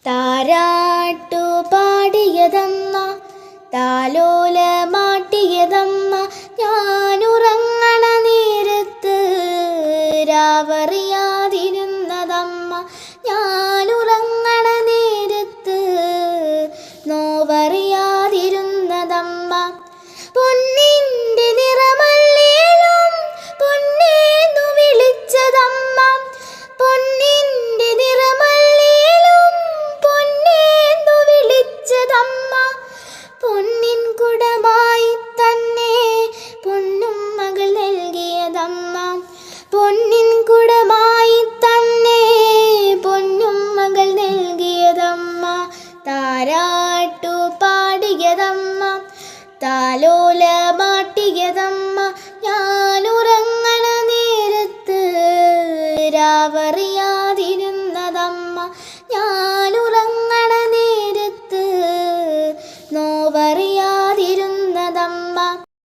താരാട്ടു പാടിയതമ്മ, താലോലമാട്ടിയതമ്മ, ഞാനുറങ്ങണ നേരത്ത് രാവറിയാതിരുന്നതമ്മ, ഞാനുറങ്ങണ നേരത്ത് നോവറിയാതിരുന്നതമ്മ. പൊന്നിൻ്റെ നിറമല്ലേലും പൊന്നേന്നു വിളിച്ചതമ്മ, പൊന്നിൻ്റെ നിറമല്ലേലും പൊന്നേന്നു വിളിച്ചതമ്മ, പൊന്നിൻ കുടമായി തന്നെ പൊന്നും മകൾ നൽകിയതമ്മ, പൊന്നിൻ കുടമായി തന്നെ പൊന്നും മകൾ നൽകിയതമ്മ. താരാട്ടു പാടിയതമ്മ, താലോലമാട്ടിയതമ്മ, ഞാനുറങ്ങണ നേരത്ത് രാവറിയാതിരുന്നതമ്മ, ഞാനുറങ്ങ